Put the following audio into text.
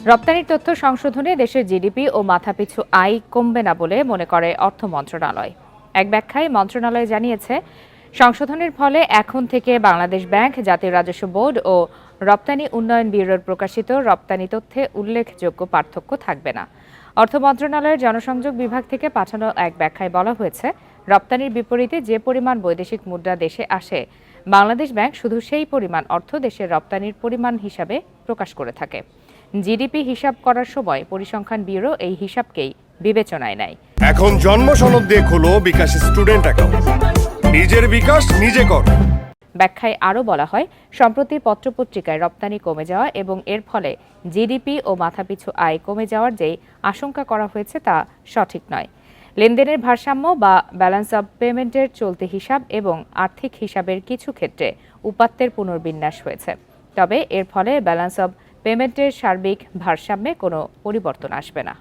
রপ্তানির তথ্য সংশোধনে দেশের জিডিপি ও মাথাপিছু আয় কমবে না বলে মনে করে অর্থ মন্ত্রণালয়। এক ব্যাখ্যায় মন্ত্রণালয় জানিয়েছে, সংশোধনের ফলে এখন থেকে বাংলাদেশ ব্যাংক, জাতীয় রাজস্ব বোর্ড ও রপ্তানি উন্নয়ন ব্যুরোর প্রকাশিত রপ্তানি তথ্যে উল্লেখযোগ্য পার্থক্য থাকবে না। অর্থ মন্ত্রণালয়ের জনসংযোগ বিভাগ থেকে পাঠানো এক ব্যাখ্যায় বলা হয়েছে, রপ্তানির বিপরীতে যে পরিমাণ বৈদেশিক মুদ্রা দেশে আসে, বাংলাদেশ ব্যাংক শুধু সেই পরিমাণ অর্থ দেশের রপ্তানির পরিমাণ হিসাবে প্রকাশ করে থাকে। জিডিপি হিসাব করার সময় পরিসংখ্যান ব্যুরো এই হিসাবকেই বিবেচনায় নেয়। এখন জন্ম সনদ দিয়ে খোলো বিকাশ স্টুডেন্ট অ্যাকাউন্ট। নিজের বিকাশ নিজে কর। ব্যাখ্যায় আরও বলা হয়, সম্প্রতি পত্রপত্রিকায় রপ্তানি কমে যাওয়া এবং এর ফলে জিডিপি ও মাথাপিছু আয় কমে যাওয়ার যেই আশঙ্কা করা হয়েছে তা সঠিক নয়। লেনদেনের ভারসাম্য বা ব্যালেন্স অব পেমেন্টের চলতি হিসাব এবং আর্থিক হিসাবের কিছু ক্ষেত্রে উপাত্তের পুনর্বিন্যাস হয়েছে। তবে এর ফলে ব্যালেন্স অব পেমেন্টের সার্বিক ভারসাম্যে কোনো পরিবর্তন আসবে না।